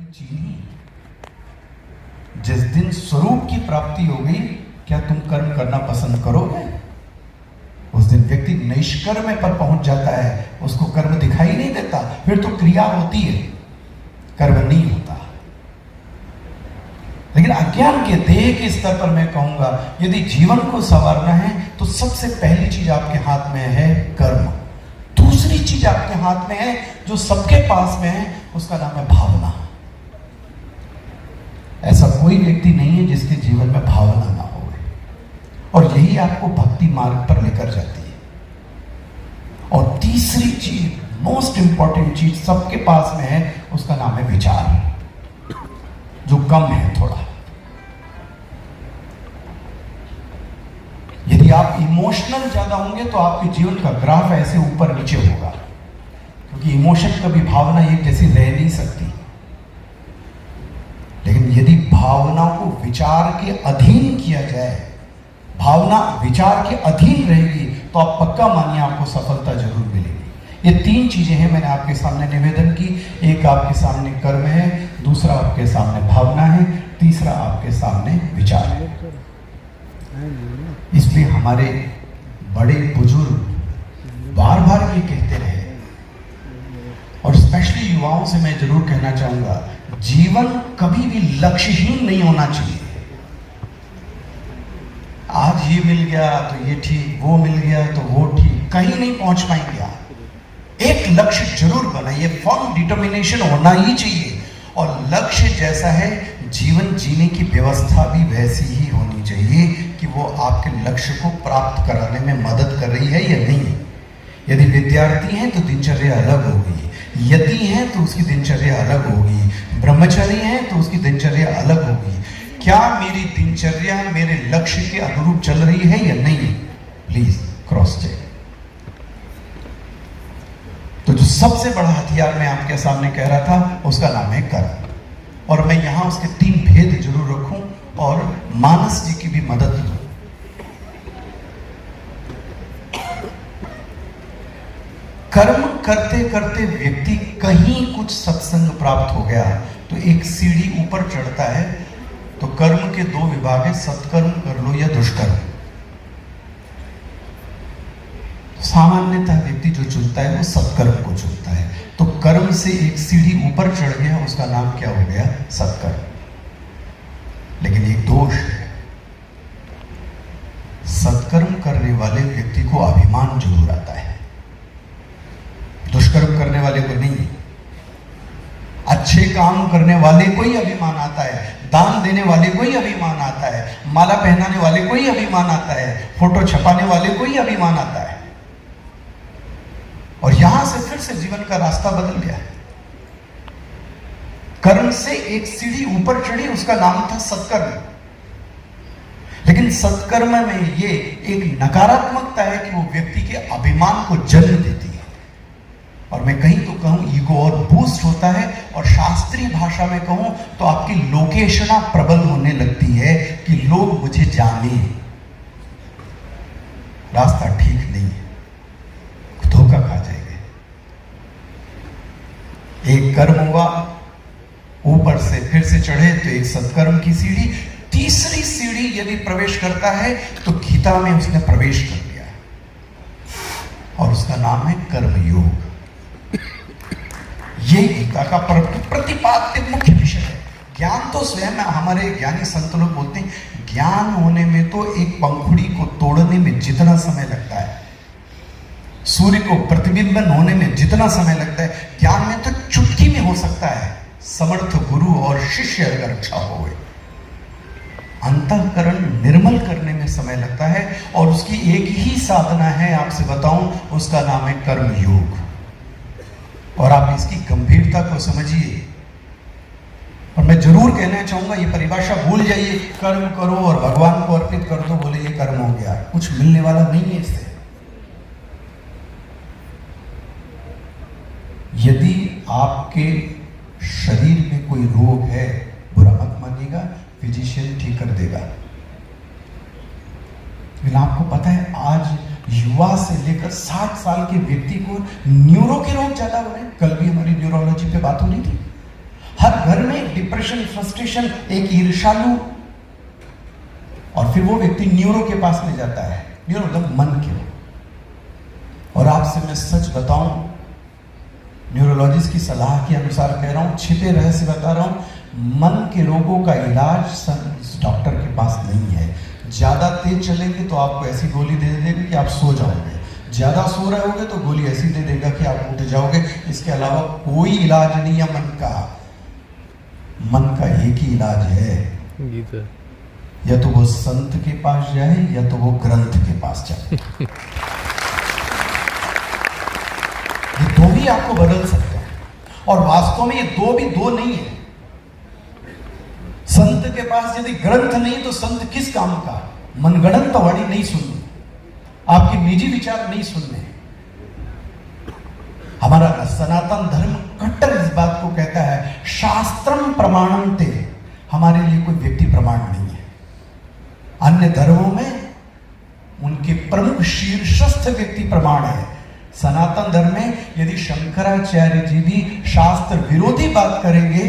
चीनी। जिस दिन स्वरूप की प्राप्ति हो गई, क्या तुम कर्म करना पसंद करोगे? उस दिन व्यक्ति निष्कर्म पर पहुंच जाता है, उसको कर्म दिखाई नहीं देता, फिर तो क्रिया होती है, कर्म नहीं होता। लेकिन अज्ञान के देह के स्तर पर मैं कहूंगा, यदि जीवन को संवारना है तो सबसे पहली चीज आपके हाथ में है कर्म। दूसरी चीज आपके हाथ में है जो सबके पास में है, उसका नाम है भावना। ऐसा कोई व्यक्ति नहीं है जिसके जीवन में भावना ना हो, और यही आपको भक्ति मार्ग पर लेकर जाती है। और तीसरी चीज, मोस्ट इंपॉर्टेंट चीज सबके पास में है, उसका नाम है विचार, जो कम है थोड़ा। यदि आप इमोशनल ज्यादा होंगे तो आपके जीवन का ग्राफ ऐसे ऊपर नीचे होगा, क्योंकि इमोशन कभी भावना एक जैसी रह नहीं सकती। लेकिन यदि भावना को विचार के अधीन किया जाए, भावना विचार के अधीन रहेगी, तो आप पक्का मानिए आपको सफलता जरूर मिलेगी। ये तीन चीजें हैं, मैंने आपके सामने निवेदन की। एक आपके सामने कर्म है, दूसरा आपके सामने भावना है, तीसरा आपके सामने विचार है। इसलिए हमारे बड़े बुजुर्ग बार बार ये कहते रहे, और स्पेशली युवाओं से मैं जरूर कहना चाहूंगा, जीवन कभी भी लक्ष्यहीन नहीं होना चाहिए। आज ये मिल गया तो ये ठीक, वो मिल गया तो वो ठीक, कहीं नहीं पहुंच पाएंगे आप। एक लक्ष्य जरूर बनाइए, फर्म डिटर्मिनेशन होना ही चाहिए। और लक्ष्य जैसा है, जीवन जीने की व्यवस्था भी वैसी ही होनी चाहिए कि वो आपके लक्ष्य को प्राप्त कराने में मदद कर रही है या नहीं। यदि विद्यार्थी हैं तो दिनचर्या अलग होगी, यति हैं तो उसकी दिनचर्या अलग होगी, ब्रह्मचारी हैं तो उसकी दिनचर्या अलग होगी। क्या मेरी दिनचर्या मेरे लक्ष्य के अनुरूप चल रही है या नहीं? Please cross check. तो जो सबसे बड़ा हथियार मैं आपके सामने कह रहा था, उसका नाम है कर्म। और मैं यहां उसके तीन भेद जरूर रखूं और मानस जी की भी मदद लूं। कर्म करते करते व्यक्ति कहीं कुछ सत्संग प्राप्त हो गया तो एक सीढ़ी ऊपर चढ़ता है। तो कर्म के दो विभाग है, सत्कर्म कर लो या दुष्कर्म। सामान्यतः व्यक्ति जो चुनता है वो सत्कर्म को चुनता है। तो कर्म से एक सीढ़ी ऊपर चढ़ गया, उसका नाम क्या हो गया? सत्कर्म। लेकिन एक दोष है, सत्कर्म करने वाले व्यक्ति को अभिमान जरूर आता है, दुष्कर्म करने वाले को नहीं। अच्छे काम करने वाले को ही अभिमान आता है, दान देने वाले को ही अभिमान आता है, माला पहनाने वाले को ही अभिमान आता है, फोटो छपाने वाले को ही अभिमान आता है। और यहां से फिर से जीवन का रास्ता बदल गया है। कर्म से एक सीढ़ी ऊपर चढ़ी, उसका नाम था सत्कर्म। लेकिन सत्कर्म में ये एक नकारात्मकता है कि वो व्यक्ति के अभिमान को जन्म देती है, और मैं कहीं तो कहूं ईगो और बूस्ट होता है, और शास्त्रीय भाषा में कहूं तो आपकी लोकेशना प्रबल होने लगती है कि लोग मुझे जाने। रास्ता ठीक नहीं है, धोखा खा जाएगा। एक कर्म हुआ, ऊपर से फिर से चढ़े तो एक सत्कर्म की सीढ़ी, तीसरी सीढ़ी यदि प्रवेश करता है तो गीता में उसने प्रवेश कर लिया, और उसका नाम है कर्मयोग। ये गीता का प्रतिपाद्य मुख्य विषय है। ज्ञान तो स्वयं हमारे ज्ञानी संत लोग बोलते हैं, ज्ञान होने में तो एक पंखुड़ी को तोड़ने में जितना समय लगता है, सूर्य को प्रतिबिंबन होने में जितना समय लगता है, ज्ञान में तो चुटकी में हो सकता है। समर्थ गुरु और शिष्य अगर अच्छा हो, अंतःकरण निर्मल करने में समय लगता है, और उसकी एक ही साधना है, आपसे बताऊं, उसका नाम है कर्मयोग। और आप इसकी गंभीरता को समझिए। और मैं जरूर कहना चाहूंगा, ये परिभाषा भूल जाइए, कर्म करो और भगवान को अर्पित कर दो, बोले ये कर्म हो गया, कुछ मिलने वाला नहीं है इससे। यदि आपके शरीर में कोई रोग है, बुरा मत मानिएगा, फिजिशियन ठीक कर देगा। लेकिन आपको पता है, आज युवा से लेकर 60 साल के व्यक्ति को न्यूरो के रोग ज्यादा हो रहे हैं। कल भी हमारी न्यूरोलॉजी पे बात हो रही थी। हर घर में डिप्रेशन, फ्रस्ट्रेशन, एक ईर्ष्यालु, और फिर वो व्यक्ति न्यूरो के पास में जाता है। न्यूरो मतलब मन के। और आपसे मैं सच बताऊं, न्यूरोलॉजिस्ट की सलाह के अनुसार कह रहा हूं, छिपे रहस्य बता रहा हूं, मन के रोगों का इलाज डॉक्टर के पास नहीं है। ज्यादा तेज चलेंगे तो आपको ऐसी गोली दे देगा कि आप सो जाओगे, ज्यादा सो रहे होगे तो गोली ऐसी दे देगा कि आप उठ जाओगे। इसके अलावा कोई इलाज नहीं है मन का। मन का एक ही इलाज है, या तो वो संत के पास जाए या तो वो ग्रंथ के पास जाए। ये दो ही आपको बदल सकते हैं, और वास्तव में ये दो भी दो नहीं है। संत के पास यदि ग्रंथ नहीं तो संत किस काम का? मनगढ़ंत वाणी नहीं सुननी, आपके निजी विचार नहीं सुनने। हमारा सनातन धर्म कट्टर इस बात को कहता है, शास्त्रम प्रमाणंते, हमारे लिए कोई व्यक्ति प्रमाण नहीं है। अन्य धर्मों में उनके प्रमुख शीर्षस्थ व्यक्ति प्रमाण है। सनातन धर्म में यदि शंकराचार्य जी भी शास्त्र विरोधी बात करेंगे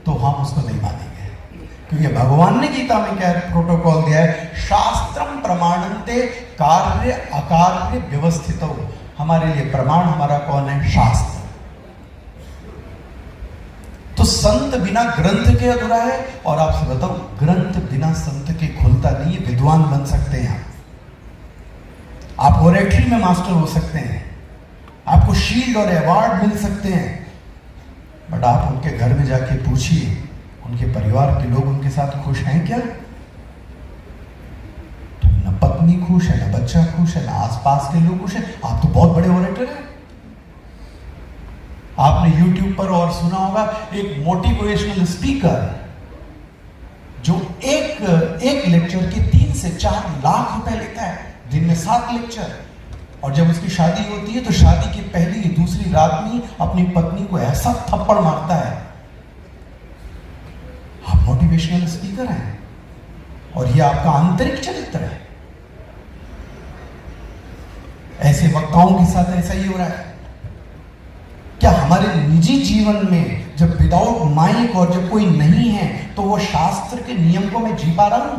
तो हम उसको नहीं मानेंगे, क्योंकि भगवान ने गीता में क्या प्रोटोकॉल दिया है, शास्त्रम प्रमाणन्ते कार्य अकार्य व्यवस्थितो। हमारे लिए प्रमाण हमारा कौन है? शास्त्र। तो संत बिना ग्रंथ के अधूरा है। और आपसे बताओ, ग्रंथ बिना संत के खुलता नहीं है। विद्वान बन सकते हैं आप ओरेटरी में मास्टर हो सकते हैं, आपको शील्ड और अवार्ड मिल सकते हैं, बट आप उनके घर में जाके पूछिए, उनके परिवार के लोग उनके साथ खुश हैं क्या? तो न पत्नी खुश है, न बच्चा खुश है, न आसपास के लोग खुश हैं। आप तो बहुत बड़े ओरेटर हैं। आपने YouTube पर और सुना होगा एक मोटिवेशनल स्पीकर जो एक लेक्चर के 3 से 4 लाख रुपए लेता है, दिन में 7 लेक्चर। और जब उसकी शादी होती है तो शादी की पहली दूसरी रात में अपनी पत्नी को ऐसा थप्पड़ मारता है। आप मोटिवेशनल स्पीकर हैं और ये आपका आंतरिक चरित्र है। ऐसे वक्ताओं के साथ ऐसा ही हो रहा है क्या? हमारे निजी जीवन में जब विदाउट माइक और जब कोई नहीं है तो वो शास्त्र के नियम को मैं जी पा रहा हूं?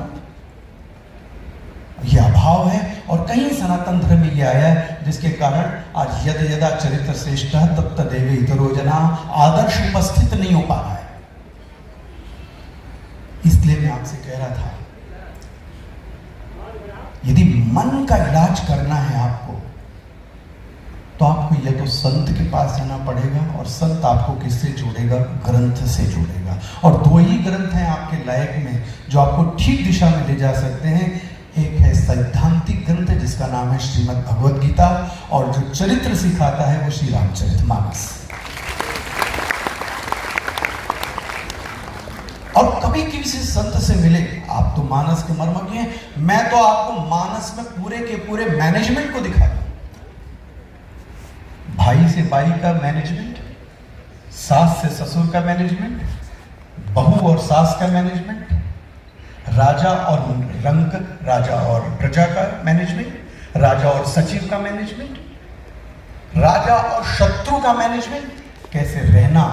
यह अभाव है। और कहीं सनातन धर्म में यह आया है जिसके कारण आज यद यदा चरित्र श्रेष्ठ तत्त देवे इतरो जना आदर्श उपस्थित नहीं हो पा रहा है। इसलिए मैं आपसे कह रहा था, यदि मन का इलाज करना है आपको तो आपको या तो संत के पास जाना पड़ेगा, और संत आपको किससे जोड़ेगा? ग्रंथ से जोड़ेगा। और 2 ही ग्रंथ हैं आपके लायक में जो आपको ठीक दिशा में ले जा सकते हैं। एक है सैद्धांतिक ग्रंथ जिसका नाम है श्रीमद् भगवद गीता, और जो चरित्र सिखाता है वो श्री रामचरितमानस। और कभी किसी संत से मिले, आप तो मानस के मर्मज्ञ हैं, मैं तो आपको मानस में पूरे के पूरे मैनेजमेंट को दिखा दूं। भाई से भाई का मैनेजमेंट, सास से ससुर का मैनेजमेंट, बहू और सास का मैनेजमेंट, राजा और रंक, राजा और प्रजा का मैनेजमेंट, राजा और सचिव का मैनेजमेंट, राजा और शत्रु का मैनेजमेंट, कैसे रहना।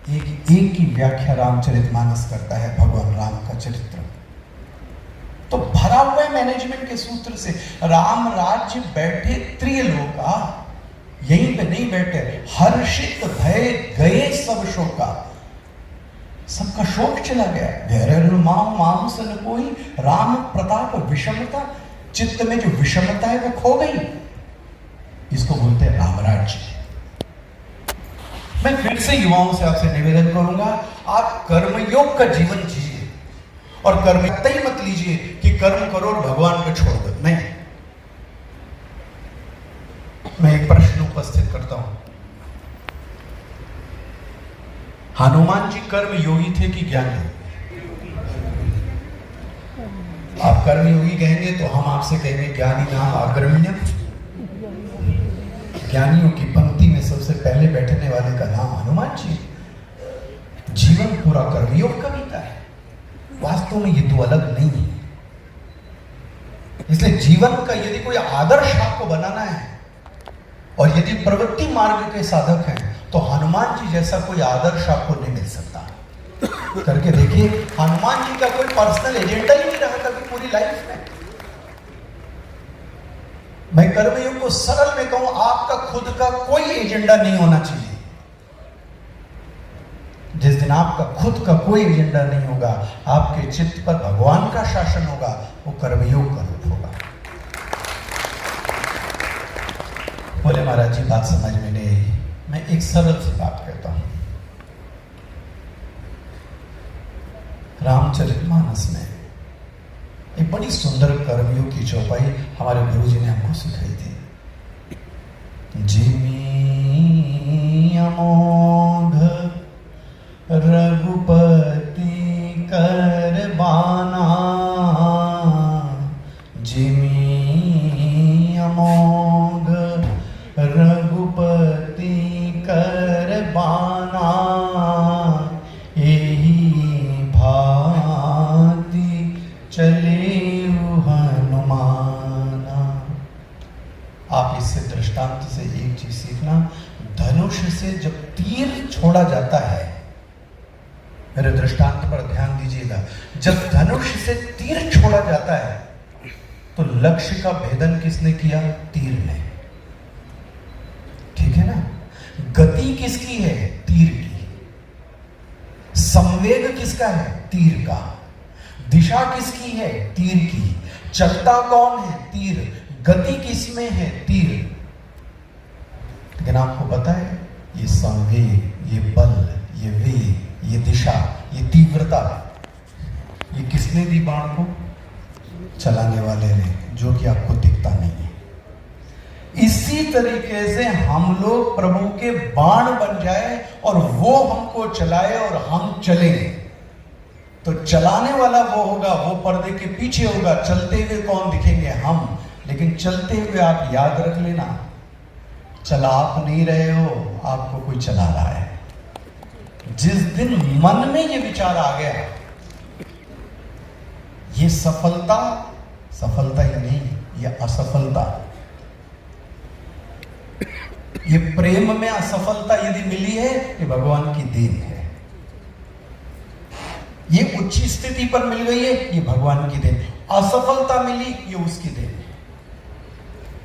एक की व्याख्या रामचरितमानस करता है, भगवान राम का चरित्र तो भरा हुआ है मैनेजमेंट के सूत्र से। राम राज्य बैठे त्रिलोका, यहीं पे नहीं बैठे, हर्षित भय गए सब शोका। सबका शोक चला गया। गैर मानुस न कोई, राम प्रताप विषमता, चित्त में जो विषमता है वो खो गई। इसको बोलते हैं रामराज्य। मैं फिर से युवाओं से आपसे निवेदन करूंगा, आप कर्मयोग का जीवन जिए, और कर्म तय मत लीजिए कि कर्म करो और भगवान को छोड़ दो। नहीं, मैं एक प्रश्न उपस्थित करता हूं, हनुमान जी कर्म योगी थे कि ज्ञानी? आप कर्म योगी कहेंगे तो हम आपसे कहेंगे ज्ञानी नाम अग्रण्य। ज्ञानियों की पंक्ति में सबसे पहले बैठने वाले का नाम हनुमान जी। जीवन पूरा कर्मयोग का बीता है। वास्तव में ये दो अलग नहीं है। इसलिए जीवन का यदि कोई आदर्श आपको बनाना है और यदि प्रवृत्ति मार्ग के साधक हैं तो हनुमान जी जैसा कोई आदर्श आपको नहीं मिल सकता। करके देखिए, हनुमान जी का कोई पर्सनल एजेंडा ही नहीं रहा कभी पूरी लाइफ में। मैं कर्मयोग को सरल में कहूं, आपका खुद का कोई एजेंडा नहीं होना चाहिए। जिस दिन आपका खुद का कोई एजेंडा नहीं होगा, आपके चित्त पर भगवान का शासन होगा, वो कर्मयोग का रूप होगा। बोले महाराज जी बात समझ में नहीं आई। मैं एक सरल सी बात कहता हूं। रामचरितमानस में एक बड़ी सुंदर कर्मयोग की चौपाई हमारे गुरुजी ने हमको सिखाई थी। जिमी अमोघ रघुपति कर बाना, जिमी अमोघ रघुपति कर बाना, एही भांति चले हनुमाना। आप इससे दृष्टांत से एक चीज सीखना, धनुष से जब तीर छोड़ा जाता है, मेरे दृष्टांत पर ध्यान दीजिएगा, जब धनुष से तीर छोड़ा जाता है तो लक्ष्य का भेदन किसने किया? तीर ने। ठीक है ना? गति किसकी है? तीर की। संवेग किसका है? तीर का। दिशा किसकी है? तीर की। चलता कौन है? तीर। गति किसमें है? तीर। लेकिन आपको पता है, ये संवेग, ये बल, ये वेग, ये दिशा, ये तीव्रता, ये किसने दी बाण को? चलाने वाले ने, जो कि आपको दिखता नहीं है। इसी तरीके से हम लोग प्रभु के बाण बन जाए और वो हमको चलाए और हम चले, तो चलाने वाला वो होगा, वो पर्दे के पीछे होगा। चलते हुए कौन दिखेंगे? हम। लेकिन चलते हुए आप याद रख लेना, चला आप नहीं रहे हो, आपको कोई चला रहा है। जिस दिन मन में ये विचार आ गया, ये सफलता ही नहीं, ये असफलता, ये प्रेम में असफलता यदि मिली है, ये भगवान की देन है। ये उच्च स्थिति पर मिल गई है, ये भगवान की देन। असफलता मिली, ये उसकी देन है।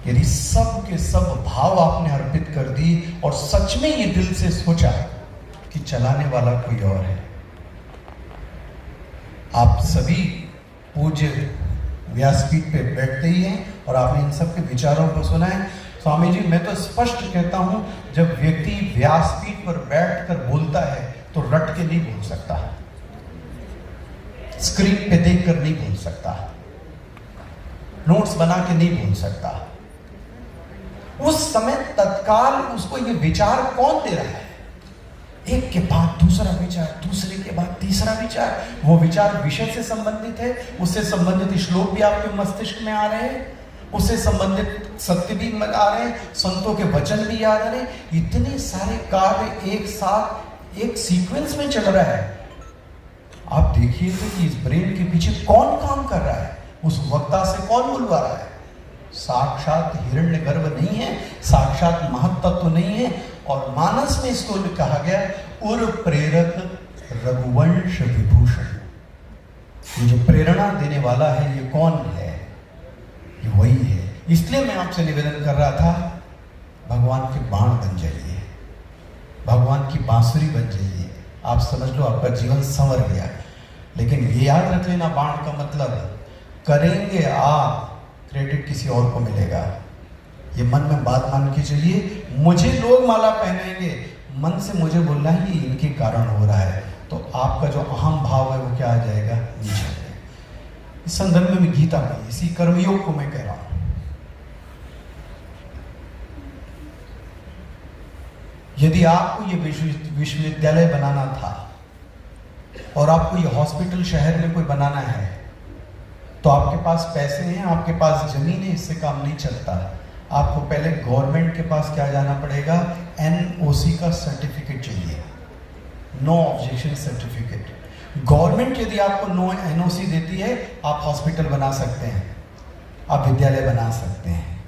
यदि सब के सब भाव आपने अर्पित कर दी और सच में ये दिल से सोचा कि चलाने वाला कोई और है। आप सभी पूज्य व्यासपीठ पे बैठते ही हैं और आपने इन सब के विचारों को सुना है। स्वामी जी, मैं तो स्पष्ट कहता हूं, जब व्यक्ति व्यासपीठ पर बैठकर बोलता है तो रट के नहीं बोल सकता, स्क्रीन पे देखकर नहीं बोल सकता, नोट्स बना के नहीं बोल सकता। उस समय तत्काल उसको ये विचार कौन दे रहा है? एक के बाद दूसरा विचार, दूसरे के बाद तीसरा विचार। वो विचार विषय से संबंधित है, उससे संबंधित श्लोक भी आपके मस्तिष्क में आ रहे हैं, उससे संबंधित सत्य भी आ रहे हैं, संतों के वचन भी याद आ रहे हैं। इतने सारे कार्य एक साथ एक सीक्वेंस में चल रहा है। आप देखिए तो कि इस ब्रेन के पीछे कौन काम कर रहा है, उस वक्ता से कौन बुलवा रहा है। साक्षात हिरण्यगर्भ नहीं है, साक्षात महत्तत्व नहीं है। और मानस में इसको कहा गया उर प्रेरक रघुवंश विभूषण। ये जो प्रेरणा देने वाला है, ये कौन है? ये वही है। इसलिए मैं आपसे निवेदन कर रहा था, भगवान के बाण बन जाइए, भगवान की बांसुरी बन जाइए। आप समझ लो आपका जीवन संवर गया। लेकिन ये याद रख लेना, बाण का मतलब करेंगे आप, क्रेडिट किसी और को मिलेगा। ये मन में बात मान के चलिए। मुझे लोग माला पहनाएंगे, मन से मुझे बोलना है ये इनके कारण हो रहा है, तो आपका जो अहम भाव है वो क्या आ जाएगा? नीचे आ जाएगा। इस संदर्भ में मैं गीता में इसी कर्मयोग को मैं कह रहा हूं। यदि आपको ये विश्वविद्यालय बनाना था और आपको ये हॉस्पिटल शहर में कोई बनाना है, तो आपके पास पैसे हैं, आपके पास जमीन है, इससे काम नहीं चलता। आपको पहले गवर्नमेंट के पास क्या जाना पड़ेगा? NOC का सर्टिफिकेट चाहिए, नो ऑब्जेक्शन सर्टिफिकेट। गवर्नमेंट यदि आपको NOC देती है, आप हॉस्पिटल बना सकते हैं, आप विद्यालय बना सकते हैं।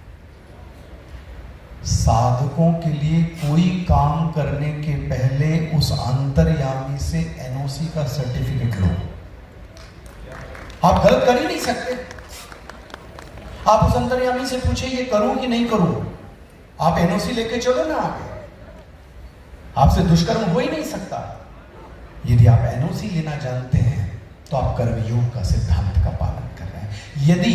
साधकों के लिए कोई काम करने के पहले उस अंतर्यामी से एनओसी का सर्टिफिकेट लो। आप गलत कर ही नहीं सकते। आप उस अंतर्यामी से पूछे ये करूं कि नहीं करूं, आप एनओसी लेके चलो ना आगे। आपसे दुष्कर्म हो ही नहीं सकता। यदि आप एनओसी लेना जानते हैं तो आप कर्मयोग का सिद्धांत का पालन कर रहे हैं। यदि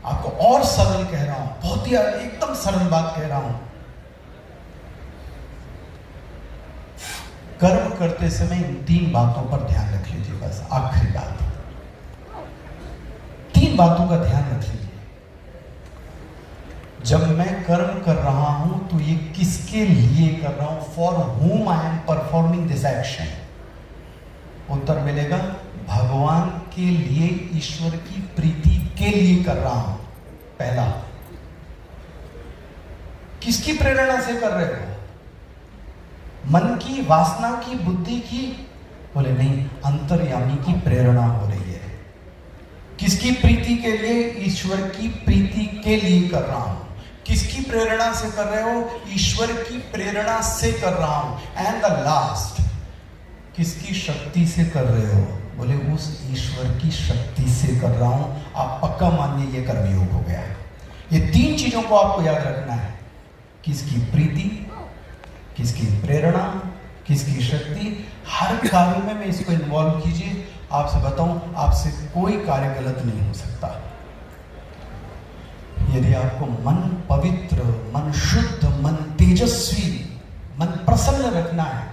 आपको और सरल कह रहा हूं, बहुत ही एकदम सरल बात कह रहा हूं, कर्म करते समय इन 3 बातों पर ध्यान रख लीजिए। बस आखिरी बात, 3 बातों का ध्यान रख लीजिए। जब मैं कर्म कर रहा हूं तो ये किसके लिए कर रहा हूं? For whom I am performing this action. उत्तर मिलेगा भगवान के लिए, ईश्वर की प्रीति के लिए कर रहा हूं। पहला, किसकी प्रेरणा से कर रहे हो? मन की, वासना की, बुद्धि की? बोले नहीं, अंतर्यामी की प्रेरणा हो रही है। किसकी प्रीति के लिए? ईश्वर की प्रीति के लिए कर रहा हूं। किसकी प्रेरणा से कर रहे हो? ईश्वर की प्रेरणा से कर रहा हूं। एंड द लास्ट, किसकी शक्ति से कर रहे हो? बोले उस ईश्वर की शक्ति से कर रहा हूं। आप पक्का मानिए ये कर्मयोग हो गया। ये 3 चीजों को आपको याद रखना है। किसकी प्रीति, किसकी प्रेरणा, किसकी शक्ति। हर कार्य में इसको इन्वॉल्व कीजिए। आपसे बताऊं, आपसे कोई कार्य गलत नहीं हो सकता। यदि आपको मन पवित्र, मन शुद्ध, मन तेजस्वी, मन प्रसन्न रखना है,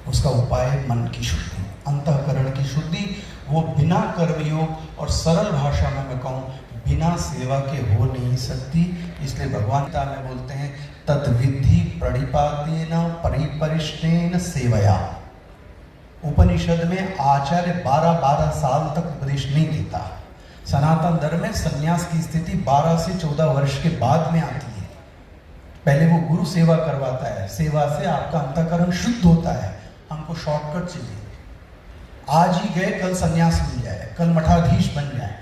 उसका उपाय मन की शुद्धि, अंतःकरण की शुद्धि। वो बिना कर्मयोग और सरल भाषा में मैं कहूं बिना सेवा के हो नहीं सकती। इसलिए भगवान गीता में बोलते हैं तद्विधि प्रणिपातेन परिपरिष्टेन सेवया। उपनिषद में आचार्य 12 साल तक उपदेश नहीं देता। सनातन धर्म में संन्यास की स्थिति 12 से 14 वर्ष के बाद में आती है। पहले वो गुरु सेवा करवाता है, सेवा से आपका अंतःकरण शुद्ध होता है। हमको शॉर्टकट चाहिए, आज ही गए कल संन्यास मिल जाए, कल मठाधीश बन जाए।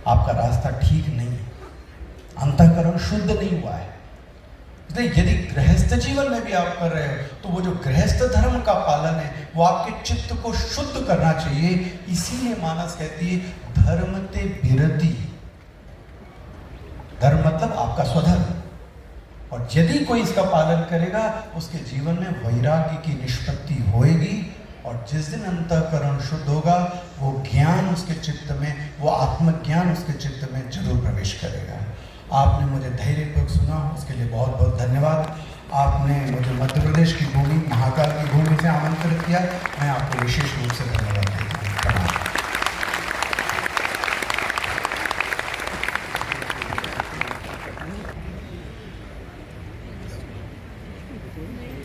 आपका रास्ता ठीक नहीं है, अंतःकरण शुद्ध नहीं हुआ है। इसलिए यदि गृहस्थ जीवन में भी आप कर रहे हो तो वो जो गृहस्थ धर्म का पालन है वो आपके चित्त को शुद्ध करना चाहिए। इसीलिए मानस कहती है धर्म ते विरति। धर्म मतलब आपका स्वधर्म। और यदि कोई इसका पालन करेगा उसके जीवन में वैराग्य की निष्पत्ति होएगी। और जिस दिन अंतःकरण शुद्ध होगा वो ज्ञान उसके चित्त में, वो आत्मज्ञान उसके चित्त में जरूर प्रवेश करेगा। आपने मुझे धैर्यपूर्वक सुना, उसके लिए बहुत बहुत धन्यवाद। आपने मुझे मध्य प्रदेश की भूमि, महाकाल की भूमि से आमंत्रित किया, मैं आपको विशेष रूप से धन्यवाद देता हूँ।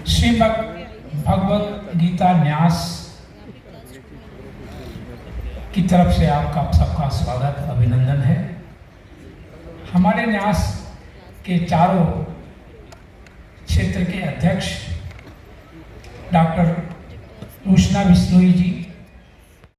श्रीमद् भगवत गीता न्यास की तरफ से आपका सबका स्वागत, अभिनंदन है। हमारे न्यास के चारों क्षेत्र के अध्यक्ष डॉक्टर उष्णा बिश्नोई जी,